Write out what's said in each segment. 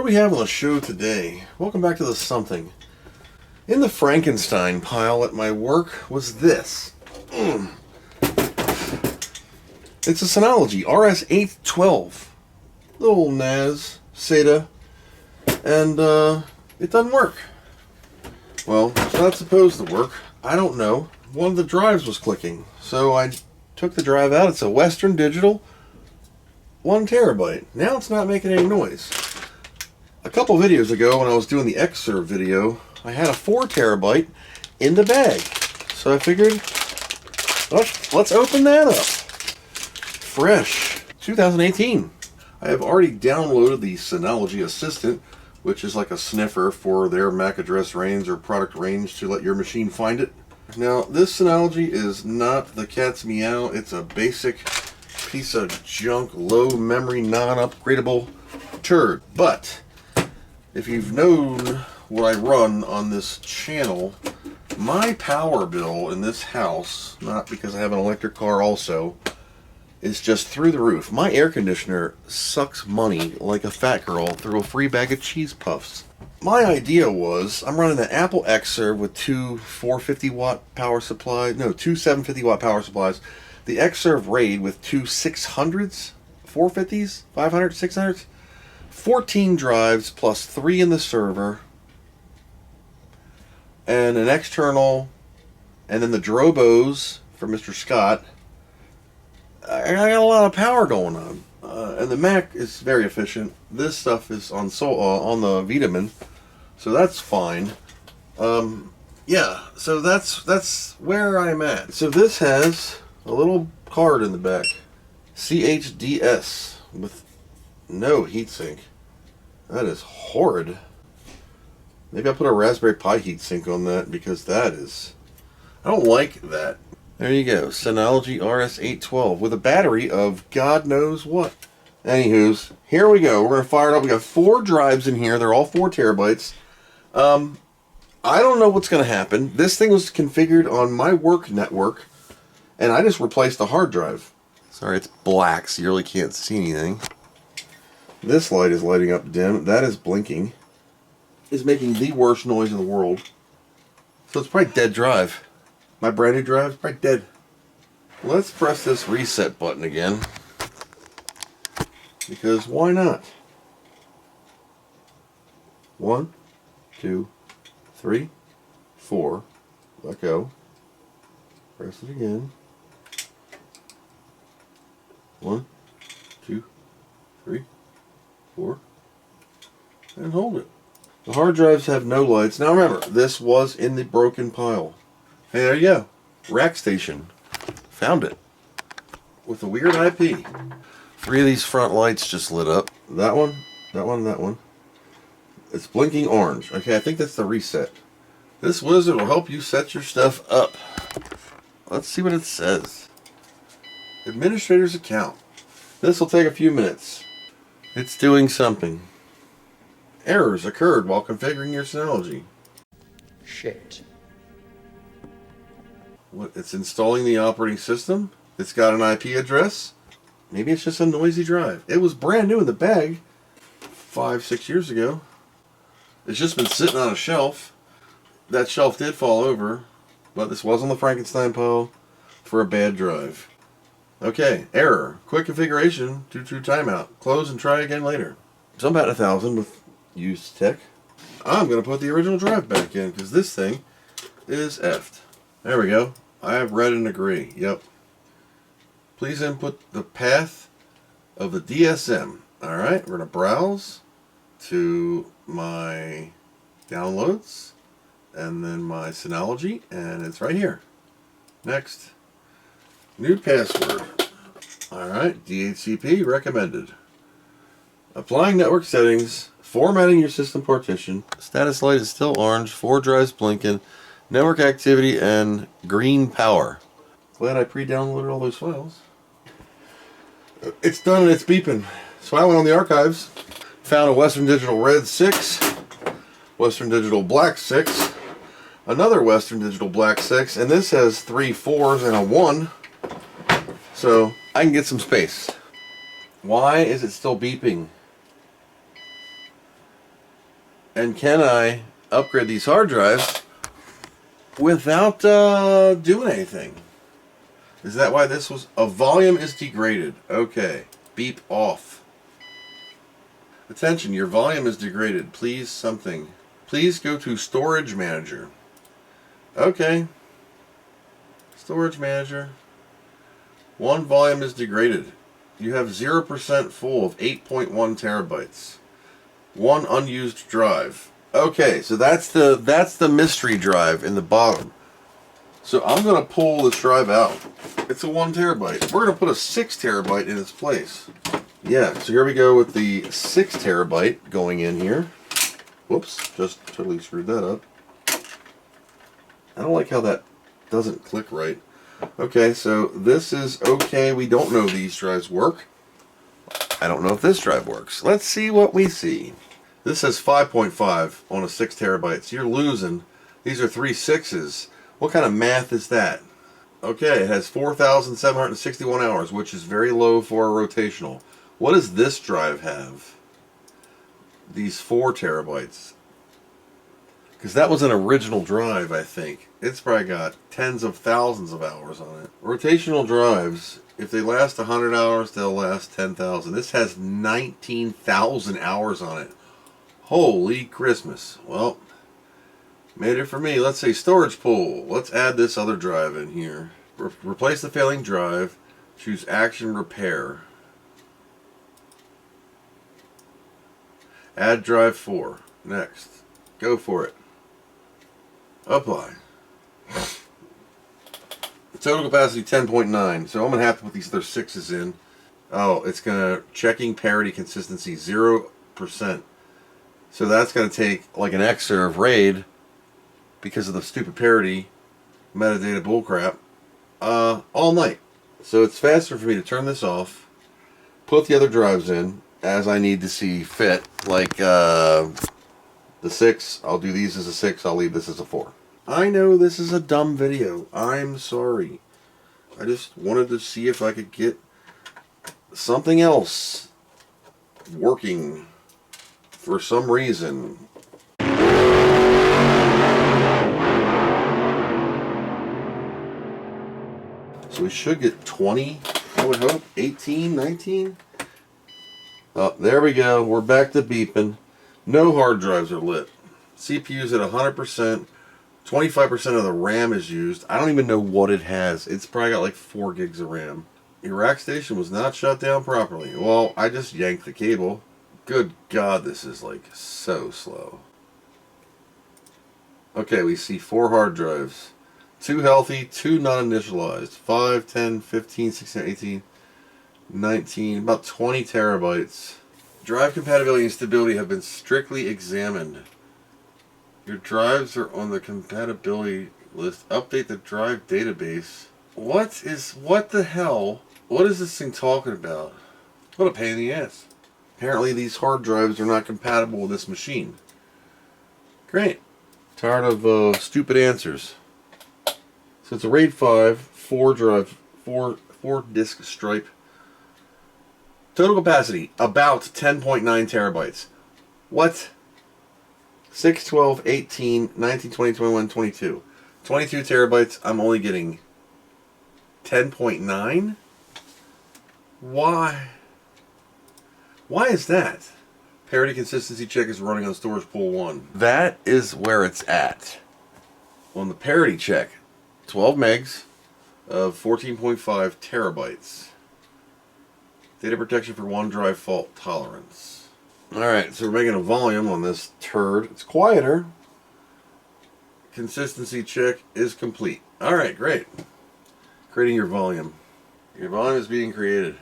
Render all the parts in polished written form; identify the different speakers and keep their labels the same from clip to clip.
Speaker 1: we have on the show today? Welcome back to the something. In the Frankenstein pile at my work was this. It's a Synology RS812. Little NAS, SATA, and it doesn't work. Well, it's not supposed to work. I don't know. One of the drives was clicking, so I took the drive out. It's a Western Digital 1 terabyte. Now it's not making any noise. A couple videos ago when I was doing the Xserv video, I had a 4 terabyte in the bag. So I figured, let's open that up. Fresh. 2018. I have already downloaded the Synology Assistant, which is like a sniffer for their MAC address range or product range to let your machine find it. Now, this Synology is not the cat's meow. It's a basic piece of junk, low memory, non-upgradable turd. But if you've known what I run on this channel, my power bill in this house, not because I have an electric car also, is just through the roof. My air conditioner sucks money like a fat girl through a free bag of cheese puffs. My idea was, I'm running an Apple Xserv with two 450 watt power supplies, no, two 750 watt power supplies, the Xserv Raid with two 600s, 450s, 500s, 600s, 14 drives plus 3 in the server, and an external, and then the Drobos for Mr. Scott. I got a lot of power going on, and the Mac is very efficient. This stuff is on the Vitamin, so that's fine. Yeah, so that's where I'm at. So this has a little card in the back, CHDS with no heatsink. That is horrid. Maybe I'll put a Raspberry Pi heatsink on that because that is, I don't like that. There you go, Synology RS812 with a battery of God knows what. Anywho's, here we go. We're going to fire it up. We got 4 drives in here. They're all 4 terabytes. I don't know what's going to happen. This thing was configured on my work network, and I just replaced the hard drive. Sorry, it's black, so you really can't see anything. This light is lighting up dim. That is blinking. It's making the worst noise in the world. So it's probably dead drive. My brand new drive is probably dead. Let's press this reset button again. Because why not? 1, 2, 3, 4. Let go. Press it again. 1, 2, 3, 4. And hold it. The hard drives have no lights. Now remember, this was in the broken pile. Hey, there you go. Rack station. Found it. With a weird IP. 3 of these front lights just lit up. That one, that one, that one. It's blinking orange. Okay, I think that's the reset. This wizard will help you set your stuff up. Let's see what it says. Administrator's account. This will take a few minutes. It's doing something. Errors occurred while configuring your Synology.
Speaker 2: Shit.
Speaker 1: What, it's installing the operating system. It's got an IP address. Maybe it's just a noisy drive. It was brand new in the bag 5-6 years ago. It's just been sitting on a shelf. That shelf did fall over, but this was on the Frankenstein pile for a bad drive. Okay, error. Quick configuration, true timeout. Close and try again later. So I'm about 1,000 with used tech. I'm going to put the original drive back in because this thing is effed. There we go. I have read and agree. Yep. Please input the path of the DSM. Alright, we're going to browse to my downloads and then my Synology, and it's right here. Next. New password. Alright, DHCP recommended. Applying network settings. Formatting your system partition. Status light is still orange. 4 drives blinking. Network activity and green power. Glad I pre-downloaded all those files. It's done and it's beeping. So I went on the archives, found a Western Digital Red 6, Western Digital Black 6, another Western Digital Black 6, and this has 3 4s and a 1. So I can get some space. Why is it still beeping? And can I upgrade these hard drives without doing anything? Is that why this was... A volume is degraded. Okay. Beep off. Attention, your volume is degraded. Please something. Please go to Storage Manager. Okay. Storage Manager. One volume is degraded. You have 0% full of 8.1 terabytes. One unused drive. Okay, so that's the mystery drive in the bottom. So I'm going to pull this drive out. It's a 1 terabyte. We're going to put a 6 terabyte in its place. Yeah, so here we go with the 6 terabyte going in here. Whoops, just totally screwed that up. I don't like how that doesn't click right. Okay, so this is okay. We don't know if these drives work. I don't know if this drive works. Let's see what we see. This says 5.5 on a 6 terabyte. So you're losing. These are 3 6s. What kind of math is that? Okay, it has 4,761 hours, which is very low for a rotational. What does this drive have? These 4 terabytes. Because that was an original drive, I think. It's probably got tens of thousands of hours on it. Rotational drives, if they last 100 hours, they'll last 10,000. This has 19,000 hours on it. Holy Christmas. Well, made it for me. Let's say storage pool. Let's add this other drive in here. Replace the failing drive. Choose action repair. Add drive 4. Next. Go for it. Apply. Total capacity 10.9. So I'm going to have to put these other 6s in. Oh, it's going to... Checking parity consistency 0%. So that's going to take like an Xserv Raid because of the stupid parity metadata bullcrap all night. So it's faster for me to turn this off, put the other drives in as I need to see fit. Like the 6, I'll do these as a 6, I'll leave this as a 4. I know this is a dumb video. I'm sorry. I just wanted to see if I could get something else working for some reason. So we should get 20, I would hope. 18, 19. Oh, there we go. We're back to beeping. No hard drives are lit. CPU's at 100%. 25% of the RAM is used. I don't even know what it has. It's probably got like 4 gigs of RAM. Your rack station was not shut down properly. Well, I just yanked the cable. Good God, this is like so slow. Okay, we see 4 hard drives. 2 healthy, 2 not initialized. 5, 10, 15, 16, 18, 19, about 20 terabytes. Drive compatibility and stability have been strictly examined. Your drives are on the compatibility list. Update the drive database. What the hell? What is this thing talking about? What a pain in the ass. Apparently these hard drives are not compatible with this machine. Great. Tired of stupid answers. So it's a RAID 5, 4 drive, 4 disk stripe. Total capacity, about 10.9 terabytes. What? 6, 12, 18, 19, 20, 21, 22. 22 terabytes, I'm only getting 10.9? Why? Why is that? Parity consistency check is running on storage pool 1. That is where it's at. On the parity check, 12 megs of 14.5 terabytes. Data protection for 1 drive fault tolerance. Alright, so we're making a volume on this turd. It's quieter. Consistency check is complete. Alright, great. Creating your volume. Your volume is being created.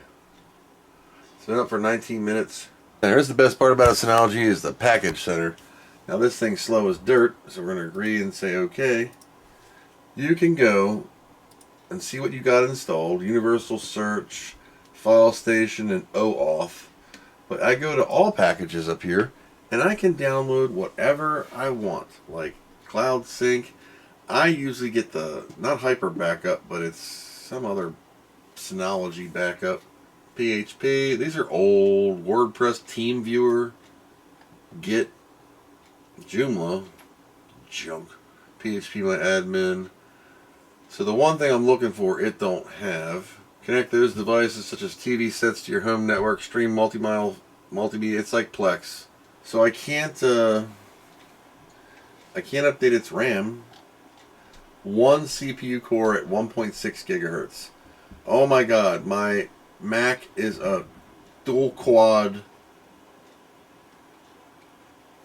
Speaker 1: It's been up for 19 minutes. And here's the best part about a Synology is the package center. Now this thing's slow as dirt, so we're going to agree and say okay. You can go and see what you got installed. Universal search, file station, and OAuth. But I go to all packages up here, and I can download whatever I want, like Cloud Sync. I usually get the, not Hyper Backup, but it's some other Synology backup. PHP, these are old. WordPress TeamViewer, Git, Joomla, junk, PHP my admin. So the one thing I'm looking for, it don't have. Connect those devices such as TV sets to your home network, stream multimedia. It's like Plex. So I can't update its RAM. One CPU core at 1.6 gigahertz. Oh my god, my Mac is a dual quad.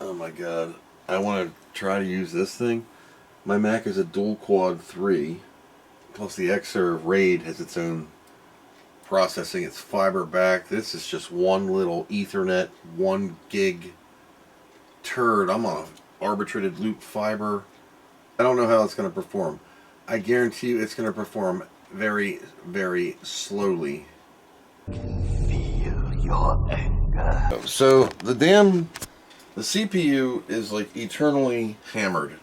Speaker 1: Oh my god, I want to try to use this thing. My Mac is a dual quad 3, plus the Xserv Raid has its own processing. It's fiber back. This is just one little Ethernet 1 gig turd. I'm on a arbitrated loop fiber. I don't know how it's going to perform. I guarantee you it's going to perform very, very slowly. Feel your anger. So the CPU is like eternally hammered.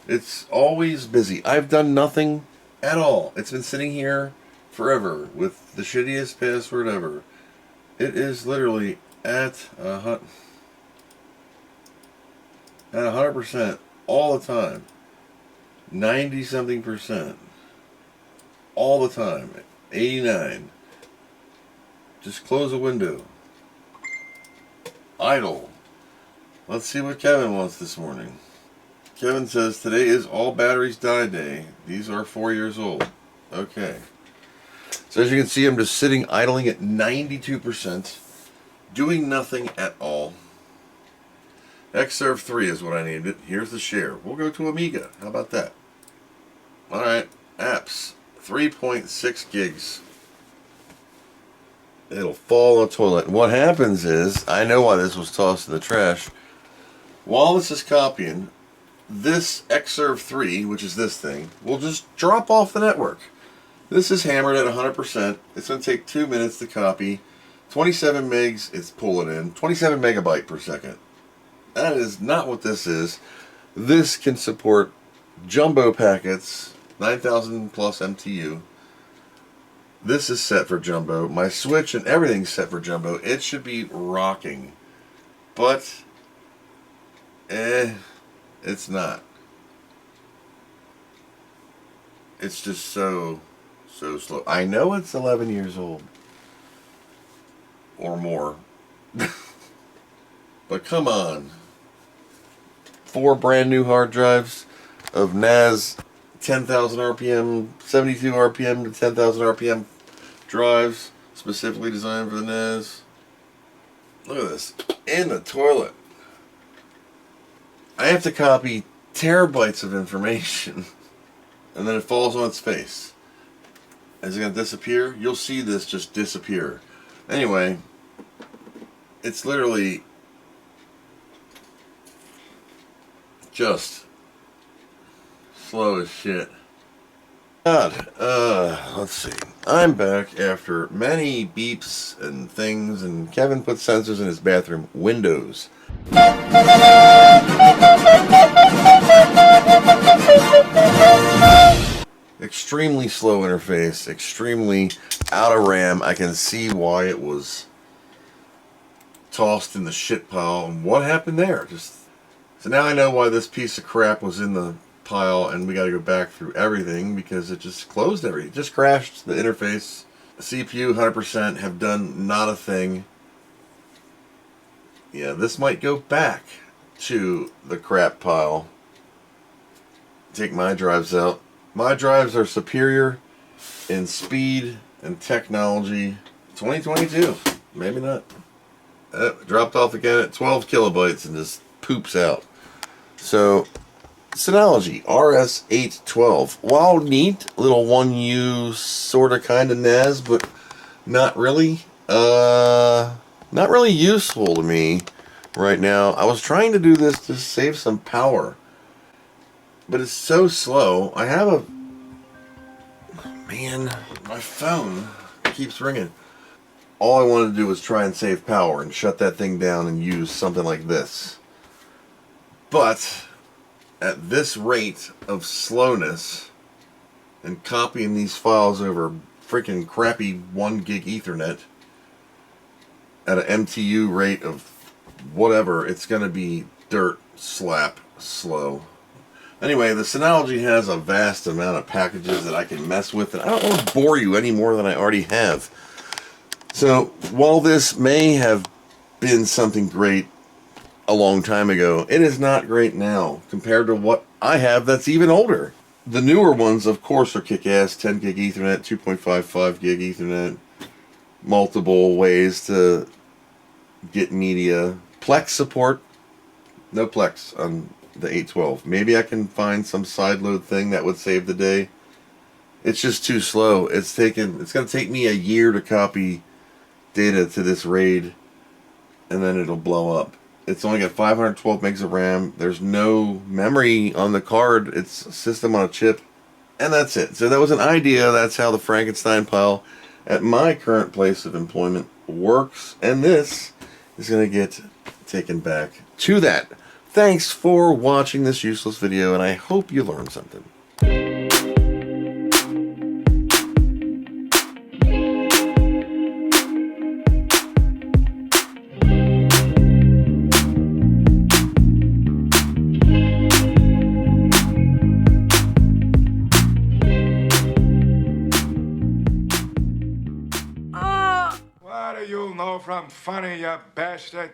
Speaker 1: It's always busy. I've done nothing at all. It's been sitting here forever with the shittiest password ever. It is literally at 100% all the time. 90 something percent all the time. 89. Just close a window. Idle. Let's see what Kevin wants this morning. Kevin says today is all batteries die day. These are 4 years old. Okay. So as you can see, I'm just sitting idling at 92%, doing nothing at all. Xserv 3 is what I needed. Here's the share. We'll go to Amiga. How about that? Alright. Apps. 3.6 gigs. It'll fall on the toilet. And what happens is, I know why this was tossed in the trash. While this is copying, this Xserv 3, which is this thing, will just drop off the network. This is hammered at 100%. It's going to take 2 minutes to copy. 27 megs, it's pulling in. 27 megabyte per second. That is not what this is. This can support jumbo packets, 9,000 plus MTU. This is set for jumbo. My switch and everything's set for jumbo. It should be rocking. But, it's not. It's just so slow. I know it's 11 years old. Or more. But come on. 4 brand new hard drives of NAS 10,000 RPM, 72 RPM to 10,000 RPM drives, specifically designed for the NAS. Look at this. In the toilet. I have to copy terabytes of information. And then it falls on its face. Is it going to disappear? You'll see this just disappear. Anyway, it's literally just slow as shit. God, let's see. I'm back after many beeps and things, and Kevin put sensors in his bathroom windows. Extremely slow interface, extremely out of RAM. I can see why it was tossed in the shit pile. And what happened there? So now I know why this piece of crap was in the pile, and we got to go back through everything because it just closed everything. It just crashed the interface. The CPU 100% have done not a thing. Yeah, this might go back to the crap pile. Take my drives out. My drives are superior in speed and technology. 2022. Maybe not. Dropped off again at 12 kilobytes and just poops out. So, Synology RS812. While neat, little 1U sort of kind of NAS, but not really. Not really useful to me right now. I was trying to do this to save some power, but it's so slow. I have a... Man, my phone keeps ringing. All I wanted to do was try and save power and shut that thing down and use something like this. But at this rate of slowness and copying these files over freaking crappy 1 gig Ethernet at an MTU rate of whatever, it's going to be dirt slap slow. Anyway, the Synology has a vast amount of packages that I can mess with, and I don't want to bore you any more than I already have. So, while this may have been something great a long time ago, it is not great now compared to what I have that's even older. The newer ones, of course, are kick-ass. 10 gig Ethernet, 2.55 gig Ethernet, multiple ways to get media. Plex support, no Plex on the 812. Maybe I can find some sideload thing that would save the day. It's just too slow. It's going to take me a year to copy data to this RAID, and then it'll blow up. It's only got 512 megs of RAM. There's no memory on the card. It's a system on a chip, and that's it. So that was an idea. That's how the Frankenstein pile at my current place of employment works, and this is going to get taken back to that. Thanks for watching this useless video, and I hope you learned something.
Speaker 3: What do you know from funny, you bastard?